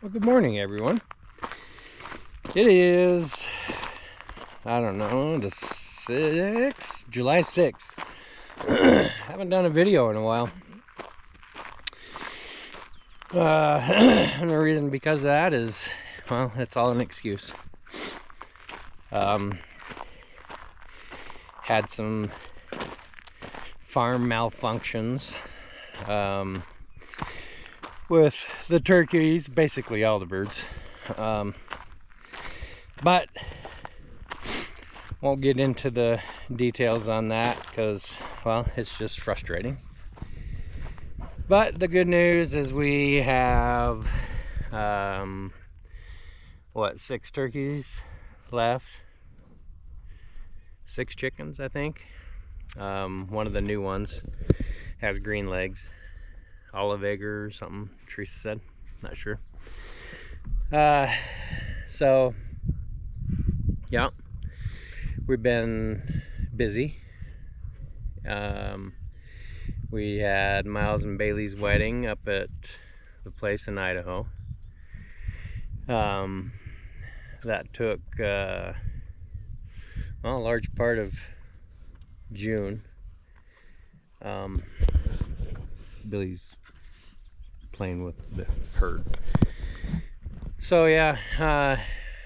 Well, good morning, everyone. It is, I don't know, the 6th, July 6th. Haven't done a video in a while. And the reason because of that is, well, it's all an excuse. Had some farm malfunctions with the turkeys, basically all the birds. But won't get into the details on that because, well, it's just frustrating. But the good news is we have, 6 turkeys left? 6 chickens, I think. One of the new ones has green legs. Olive egg or something, Teresa said. Not sure. So, yeah. We've been busy. We had Miles and Bailey's wedding up at the place in Idaho. That took a large part of June. Billy's playing with the herd. So yeah,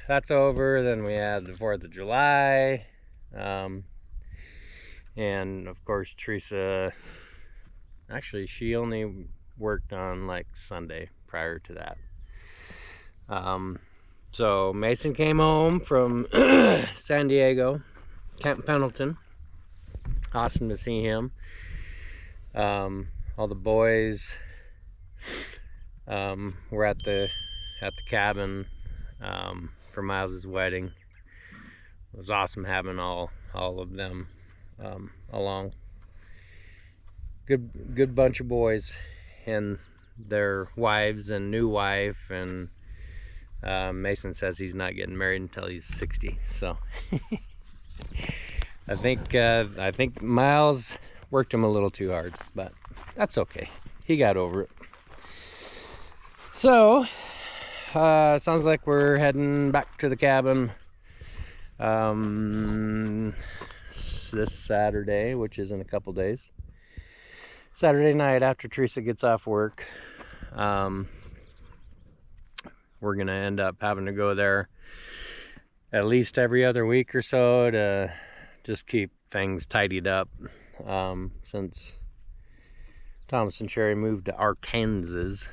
that's over. Then we had the 4th of July. And of course Teresa, actually she only worked on like Sunday prior to that. So Mason came home from San Diego, Camp Pendleton. Awesome to see him. All the boys were at the cabin for Miles's wedding. It was awesome having all of them along. Good bunch of boys and their wives and new wife, and Mason says he's not getting married until he's 60. So I think Miles worked him a little too hard, but that's okay. He got over it. So it sounds like we're heading back to the cabin this Saturday, which is in a couple days. Saturday night after Teresa gets off work. We're gonna end up having to go there at least every other week or so to just keep things tidied up, since Thomas and Sherry moved to Arkansas.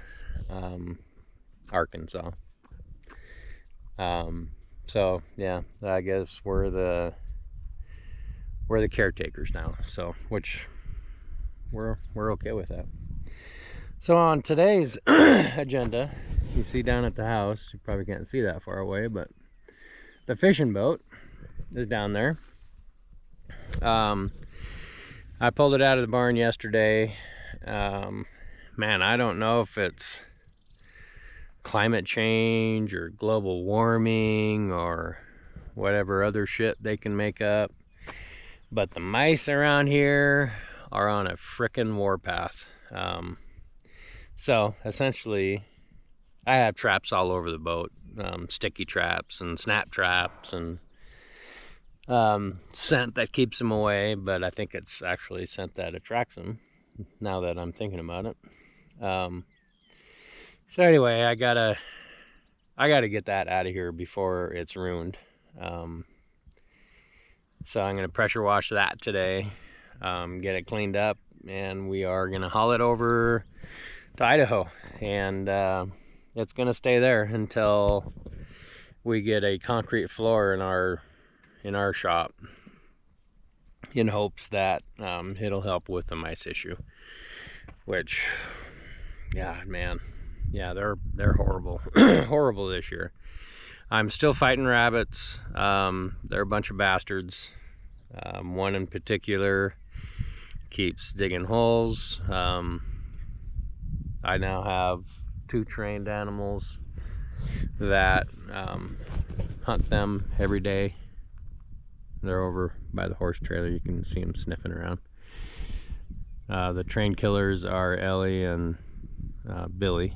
So yeah, I guess we're the caretakers now, so which we're okay with that. So on today's agenda, you see down at the house, you probably can't see that far away, but the fishing boat is down there. I pulled it out of the barn yesterday. Man, I don't know if it's climate change or global warming or whatever other shit they can make up, but the mice around here are on a frickin' warpath. So essentially I have traps all over the boat, sticky traps and snap traps and scent that keeps them away, but I think it's actually scent that attracts them, now that I'm thinking about it. So anyway, I gotta get that out of here before it's ruined. So I'm gonna pressure wash that today, get it cleaned up, and we are gonna haul it over to Idaho, and it's gonna stay there until we get a concrete floor in our shop, in hopes that it'll help with the mice issue, which, yeah, man, yeah, they're horrible. Horrible this year. I'm still fighting rabbits. They're a bunch of bastards. One in particular keeps digging holes. I now have 2 trained animals that hunt them every day. They're over by the horse trailer. You can see them sniffing around. The trained killers are Ellie and Billy.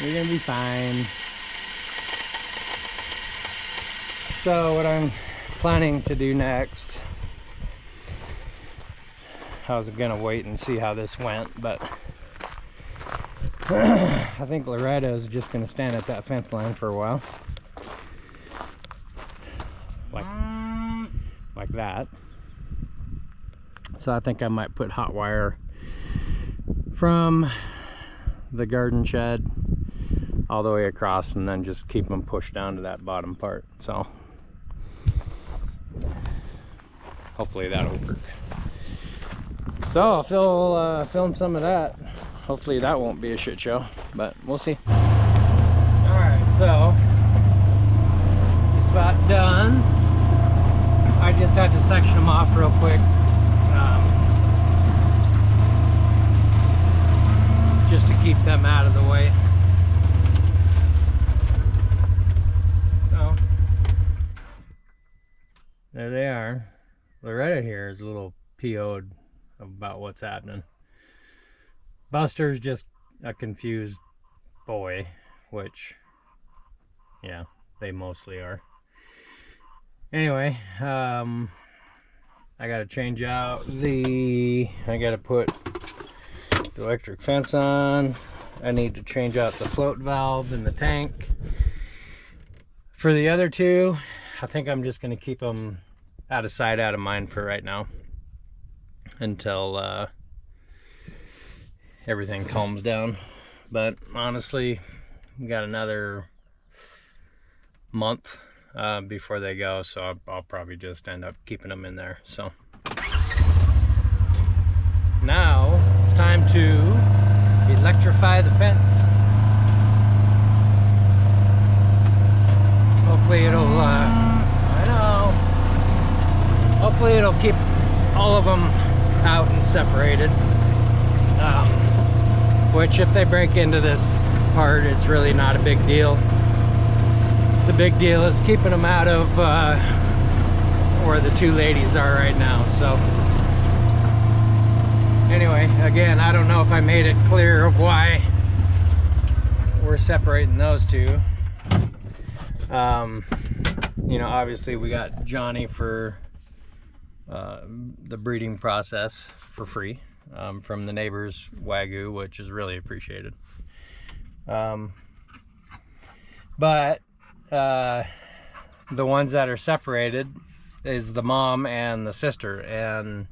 You're gonna be fine. So what I'm planning to do next, I was gonna wait and see how this went, but I think Loretta is just gonna stand at that fence line for a while. Like that. So I think I might put hot wire from the garden shed all the way across and then just keep them pushed down to that bottom part. So hopefully that'll work. So I'll film some of that. Hopefully that won't be a shit show, but we'll see. Alright, so just about done. I just had to section them off real quick. Just to keep them out of the way. So there they are. Loretta here is a little PO'd about what's happening. Buster's just a confused boy, which, yeah, they mostly are. Anyway, I gotta change out I gotta put the electric fence on. I need to change out the float valve in the tank. For the other two, I think I'm just gonna keep them out of sight, out of mind for right now until everything calms down. But honestly, we got another month before they go, so I'll probably just end up keeping them in there. So now it's time to electrify the fence. Hopefully it'll hopefully it'll keep all of them out and separated, which if they break into this part, it's really not a big deal. The big deal is keeping them out of where the two ladies are right now. So anyway, again, I don't know if I made it clear of why we're separating those two. You know, obviously we got Johnny for the breeding process for free from the neighbor's Wagyu, which is really appreciated. But the ones that are separated is the mom and the sister, and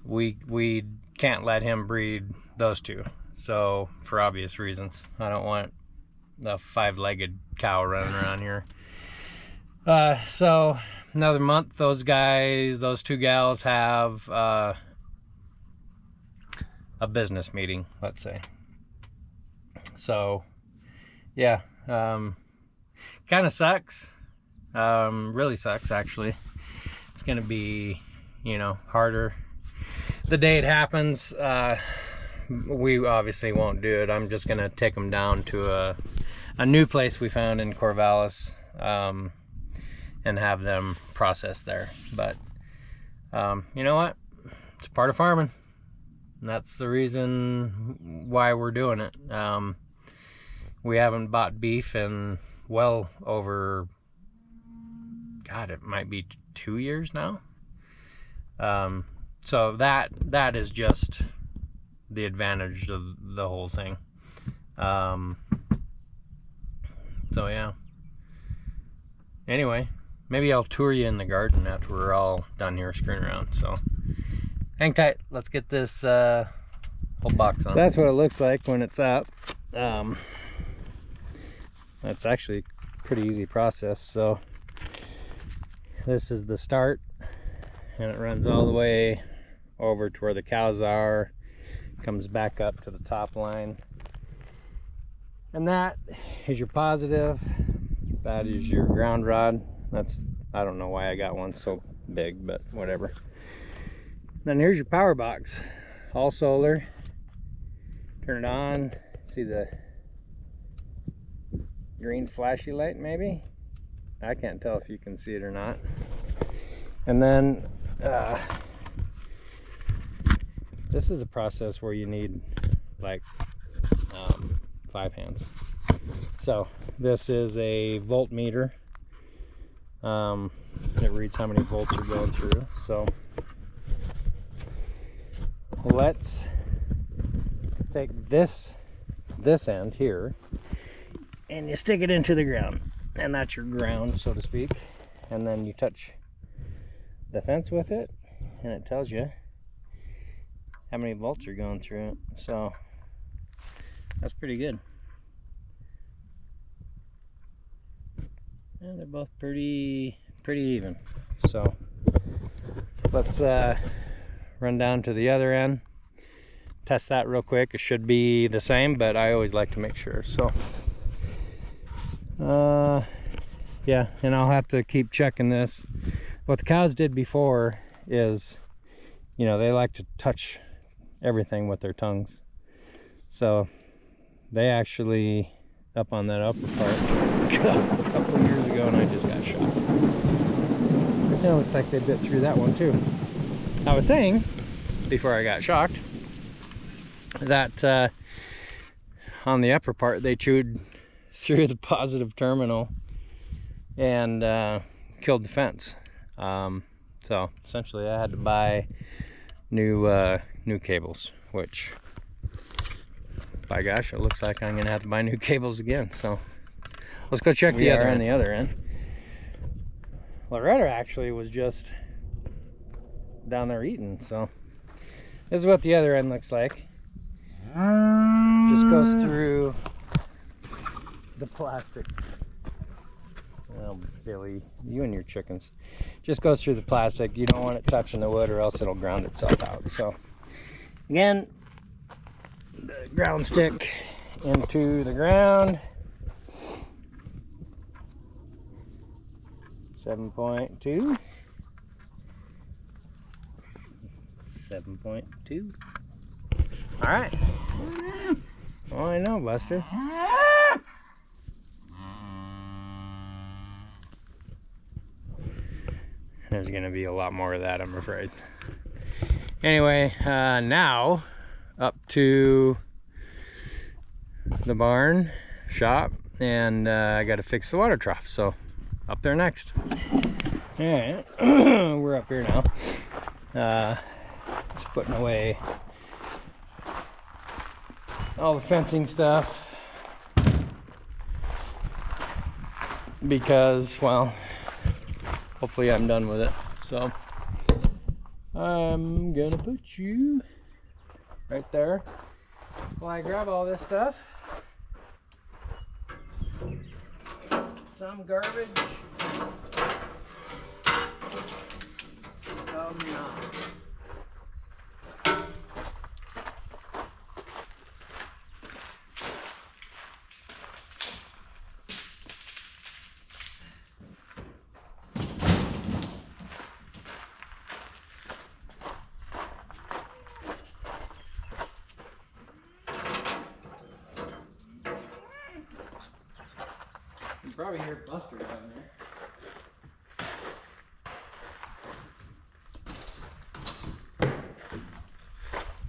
we can't let him breed those two, so for obvious reasons. I don't want the five-legged cow running around here. So another month, those two gals have a business meeting, let's say. So yeah, kind of sucks. Really sucks, actually. It's gonna be, you know, harder the day it happens. We obviously won't do it. I'm just gonna take them down to a new place we found in Corvallis, and have them processed there. But you know what? It's part of farming. And that's the reason why we're doing it. We haven't bought beef in well over, God, it might be 2 years now. So that is just the advantage of the whole thing. So yeah. Anyway, maybe I'll tour you in the garden after we're all done here screwing around. So hang tight. Let's get this whole box on. So that's what it looks like when it's up. That's actually a pretty easy process. So this is the start, and it runs all the way over to where the cows are, comes back up to the top line, and that is your positive. That is your ground rod. I don't know why I got one so big, but whatever. Then here's your power box, all solar. Turn it on. See the green flashy light, maybe? I can't tell if you can see it or not. And then this is a process where you need like 5 hands. So this is a voltmeter. It reads how many volts are going through. So let's take this end here and you stick it into the ground, and that's your ground, so to speak. And then you touch the fence with it and it tells you how many volts are going through it. So that's pretty good. And they're both pretty even. So let's run down to the other end, test that real quick. It should be the same, but I always like to make sure. So yeah, and I'll have to keep checking this. What the cows did before is, you know, they like to touch everything with their tongues. So they actually, up on that upper part, a couple of years ago, and I just got shocked. It looks like they bit through that one too. I was saying, before I got shocked, that on the upper part they chewed through the positive terminal and killed the fence. So essentially I had to buy new cables, which, by gosh, it looks like I'm gonna have to buy new cables again. So let's go check the other end. Loretta actually was just down there eating. So this is what the other end looks like. Just goes through the plastic. Oh, Billy, you and your chickens. Just goes through the plastic. You don't want it touching the wood, or else it'll ground itself out. So again, the ground stick into the ground. 7.2. 7.2. All right. Oh, I know, Buster. There's gonna be a lot more of that, I'm afraid. Anyway, now up to the barn shop, and I gotta fix the water trough, so up there next. All right, we're up here now. Just putting away all the fencing stuff because, well, hopefully I'm done with it. So I'm gonna put you right there while I grab all this stuff. Some garbage, some not. You probably hear Buster down there.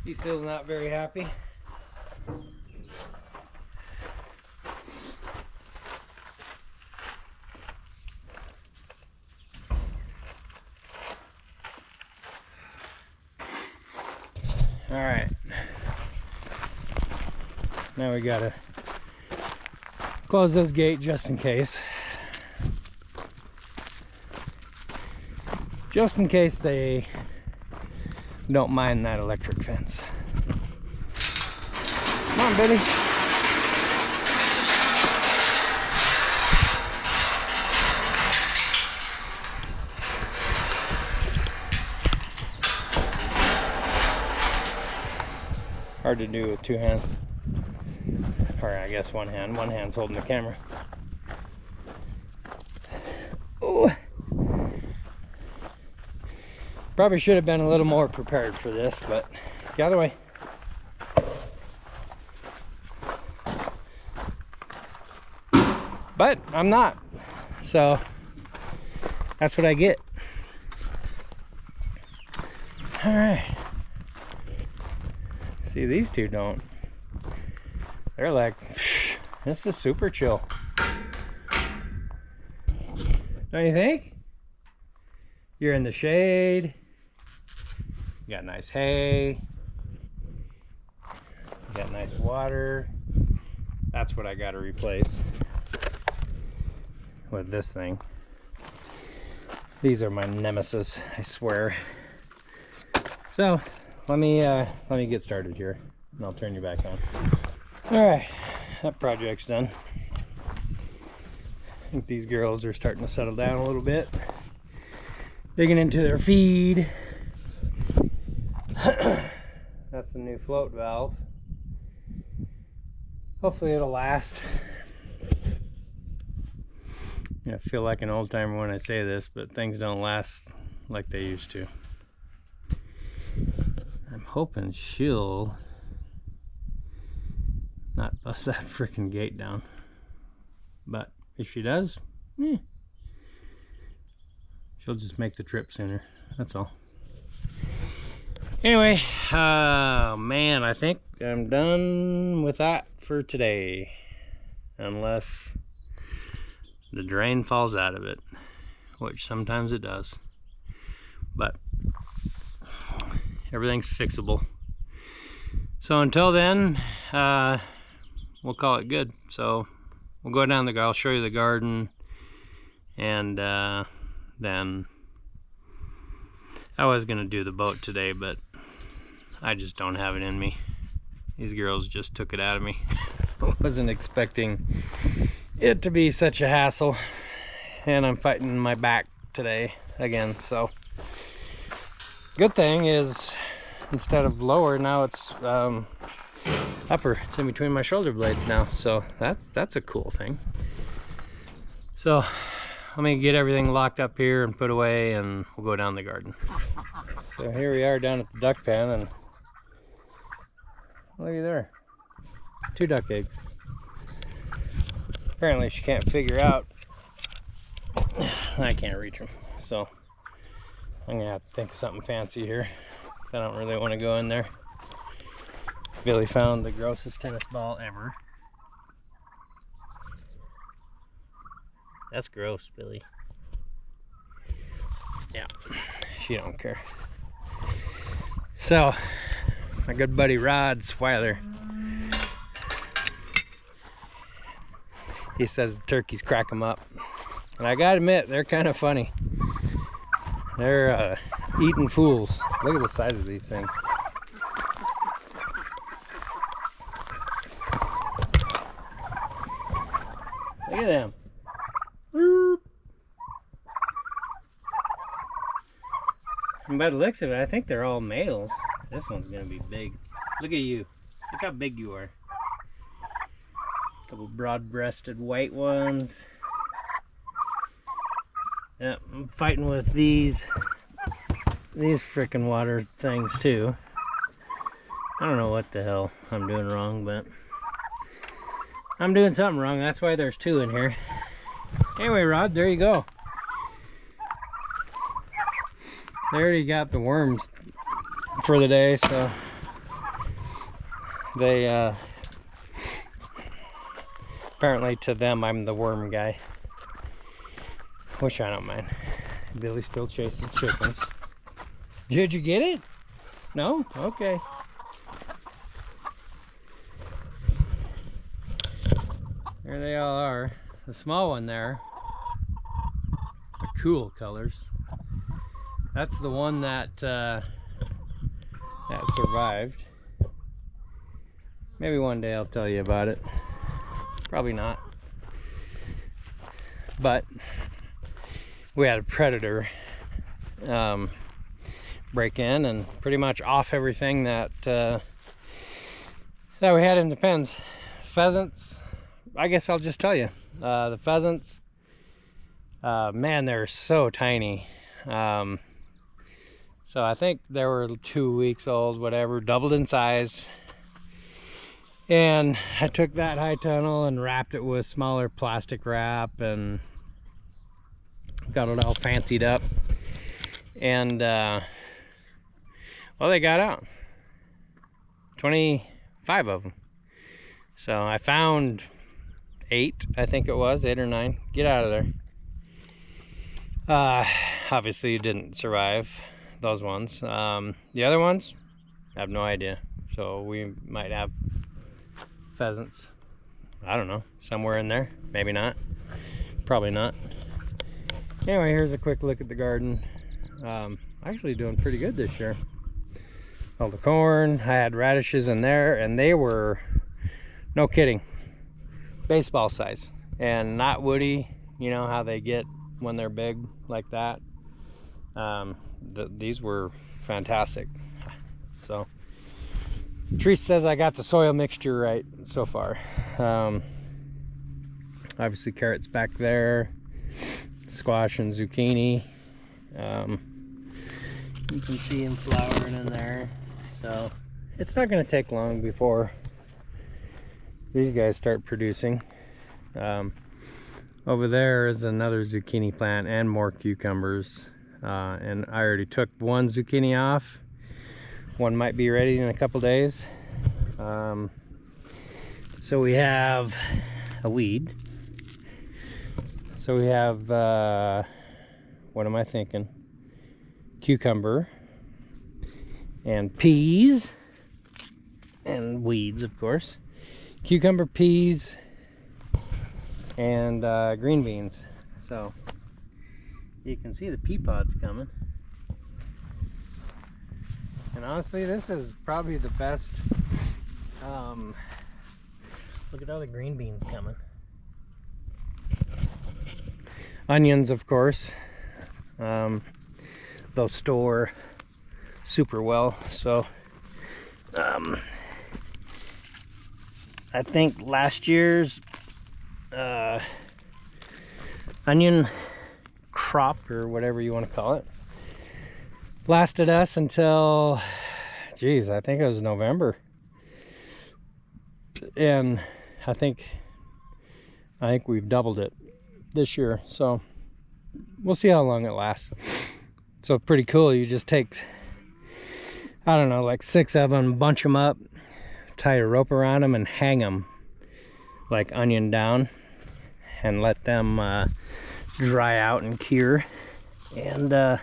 He's still not very happy. All right. Now we gotta close this gate just in case. Just in case they don't mind that electric fence. Come on, Betty. Hard to do with two hands. Or I guess one hand. One hand's holding the camera. Oh. Probably should have been a little more prepared for this, but get out of the way. But I'm not. So that's what I get. All right. See, these two don't. They're like This is super chill. Don't you think? You're in the shade. You got nice hay. You got nice water. That's what I got to replace with this thing. These are my nemesis, I swear. So let me get started here, and I'll turn you back on. All right, that project's done. I think these girls are starting to settle down a little bit, digging into their feed. That's the new float valve. Hopefully it'll last. I feel like an old timer when I say this, but things don't last like they used to. I'm hoping she'll not bust that freaking gate down. But if she does, she'll just make the trip sooner. That's all. Anyway, man, I think I'm done with that for today. Unless the drain falls out of it, which sometimes it does. But everything's fixable. So until then, we'll call it good. So we'll go down I'll show you the garden, and then I was gonna do the boat today, but I just don't have it in me. These girls just took it out of me. I wasn't expecting it to be such a hassle, and I'm fighting my back today again. So good thing is, instead of lower, now it's upper. It's in between my shoulder blades now, so that's a cool thing. So let me get everything locked up here and put away, and we'll go down the garden. So here we are down at the duck pen, and looky there, 2 duck eggs. Apparently she can't figure out, I can't reach them, so I'm gonna have to think of something fancy here, because I don't really want to go in there. Billy found the grossest tennis ball ever. That's gross, Billy. Yeah, she don't care. So my good buddy Rod Swiler, he says the turkeys crack them up, and I gotta admit, they're kind of funny. They're eating fools. Look at the size of these things. Look at them. And by the looks of it, I think they're all males. This one's gonna be big. Look at you. Look how big you are. A couple broad-breasted white ones. Yeah, I'm fighting with these frickin' water things too. I don't know what the hell I'm doing wrong, but I'm doing something wrong. That's why there's 2 in here. Anyway, Rod, there you go. They already got the worms for the day, so they apparently to them I'm the worm guy, which I don't mind. Billy still chases chickens. Did you get it? No? Okay. There they all are. The small one there, the cool colors. That's the one that that survived. Maybe one day I'll tell you about it. Probably not. But we had a predator break in and pretty much off everything that that we had in the pens. Pheasants, I guess I'll just tell you. The pheasants, man, they're so tiny. So I think they were 2 weeks old, whatever, doubled in size. And I took that high tunnel and wrapped it with smaller plastic wrap and got it all fancied up. And well, they got out. 25 of them. So I found 8, I think it was, 8 or 9. Get out of there. Obviously you didn't survive those ones. The other ones, I have no idea. So we might have pheasants, I don't know, somewhere in there. Maybe not, probably not. Anyway, here's a quick look at the garden. Actually doing pretty good this year. All the corn, I had radishes in there, and they were, no kidding, baseball size and not woody. You know how they get when they're big like that. These were fantastic. So Treese says I got the soil mixture right so far. Obviously carrots back there, squash and zucchini. You can see them flowering in there. So it's not going to take long before these guys start producing. Over there is another zucchini plant and more cucumbers. And I already took one zucchini off. One might be ready in a couple days. So we have a weed. So we have, what am I thinking? Cucumber and peas and weeds, of course. Cucumber, peas, and green beans. So you can see the pea pods coming. And honestly, this is probably the best. Look at all the green beans coming. Onions, of course. They'll store super well. So I think last year's onion crop, or whatever you want to call it, lasted us until, geez, I think it was November. And I think we've doubled it this year. So we'll see how long it lasts. So pretty cool. You just take, I don't know, like 6 of them, bunch them up, tie a rope around them, and hang them like onion down, and let them dry out and cure. And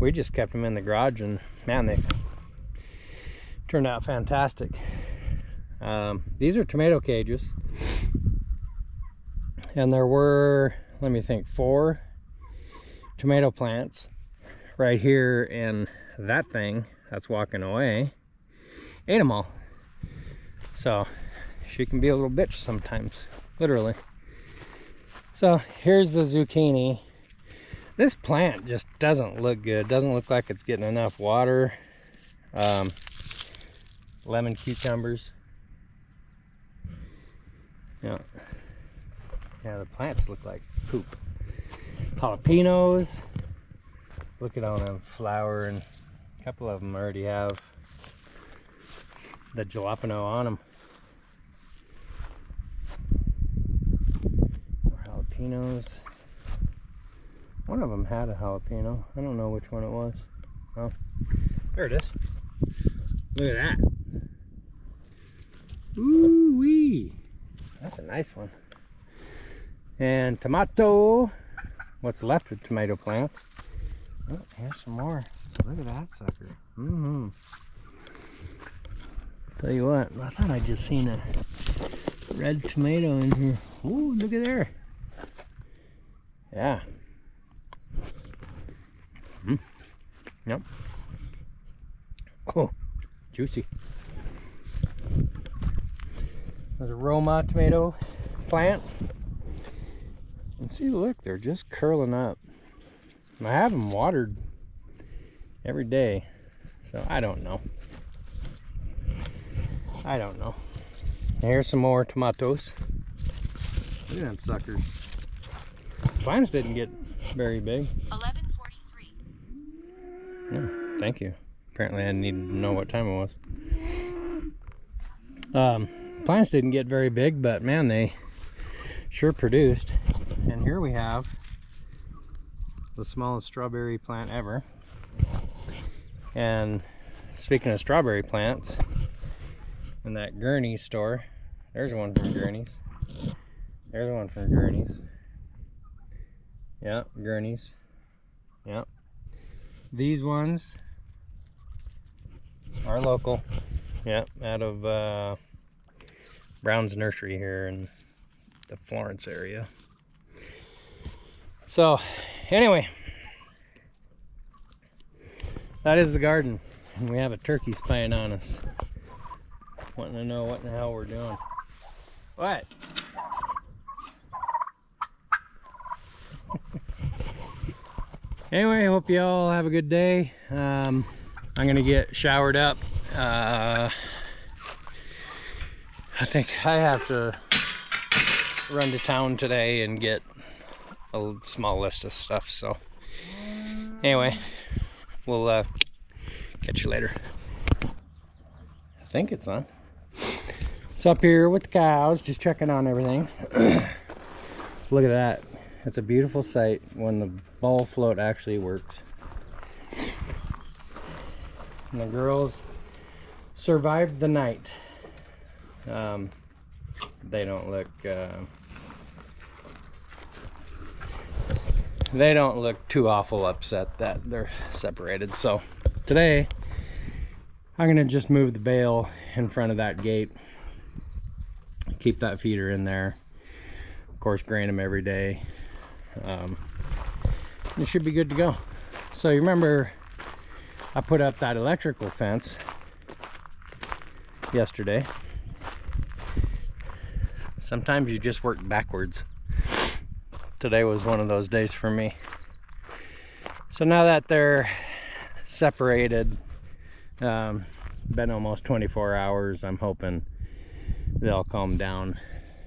we just kept them in the garage, and man, they turned out fantastic. These are tomato cages, and there were, let me think, 4 tomato plants right here, and that thing that's walking away ate them all. So she can be a little bitch sometimes, literally. So here's the zucchini. This plant just doesn't look good. Doesn't look like it's getting enough water. Lemon cucumbers. Yeah, the plants look like poop. Jalapenos. Look at all them flowering. A couple of them already have the jalapeno on them. More jalapenos. One of them had a jalapeno. I don't know which one it was. Oh, there it is. Look at that. Ooh wee. That's a nice one. And tomato. What's left of tomato plants. Oh, here's some more. Look at that sucker. Tell you what, I thought I just seen a red tomato in here. Ooh, look at there. Yeah. Yep. Oh, juicy. There's a Roma tomato plant. And see, look, they're just curling up. And I have them watered every day, so I don't know. And here's some more tomatoes. Look at them suckers. Plants didn't get very big. 11:43. Yeah, thank you. Apparently I needed to know what time it was. Plants didn't get very big, but man, they sure produced. And here we have the smallest strawberry plant ever. And speaking of strawberry plants, in that Gurney store There's one from Gurney's. There's one from Gurney's. Yeah, Gurney's. Yeah. These ones are local. Yeah, out of Brown's Nursery here in the Florence area. So, anyway, that is the garden. And we have a turkey spying on us, wanting to know what in the hell we're doing. What? Anyway, I hope you all have a good day. I'm gonna get showered up. I think I have to run to town today and get a small list of stuff. So anyway, we'll catch you later. I think it's on. So up here with the cows, just checking on everything. Look at that. It's a beautiful sight when the ball float actually works. And the girls survived the night. They don't look too awful upset that they're separated. So today I'm gonna just move the bale in front of that gate, keep that feeder in there, of course grain them every day. It should be good to go. So you remember I put up that electrical fence yesterday. Sometimes you just work backwards. Today was one of those days for me. So now that they're separated, been almost 24 hours, I'm hoping they'll calm down,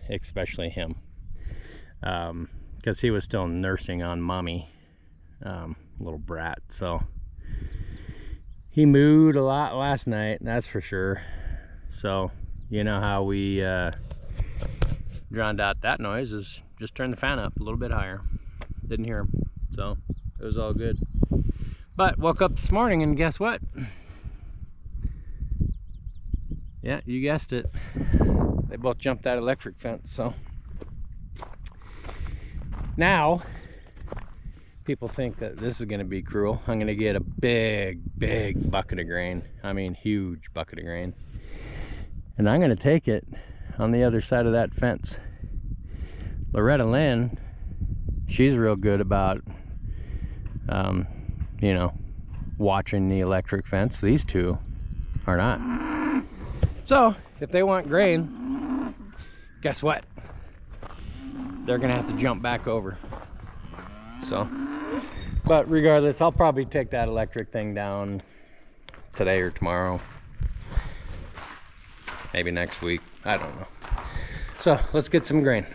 especially him, because he was still nursing on mommy, little brat. So he mooed a lot last night, that's for sure. So you know how we drowned out that noise is just turn the fan up a little bit higher. Didn't hear him, so it was all good. But woke up this morning and guess what? Yeah, you guessed it. They both jumped that electric fence. So now people think that this is going to be cruel. I'm going to get a big bucket of grain. I mean, huge bucket of grain. And I'm going to take it on the other side of that fence. Loretta Lynn, she's real good about, you know, watching the electric fence. These two are not. So if they want grain, guess what? They're gonna have to jump back over. So, but regardless, I'll probably take that electric thing down today or tomorrow. Maybe next week, I don't know. So let's get some grain.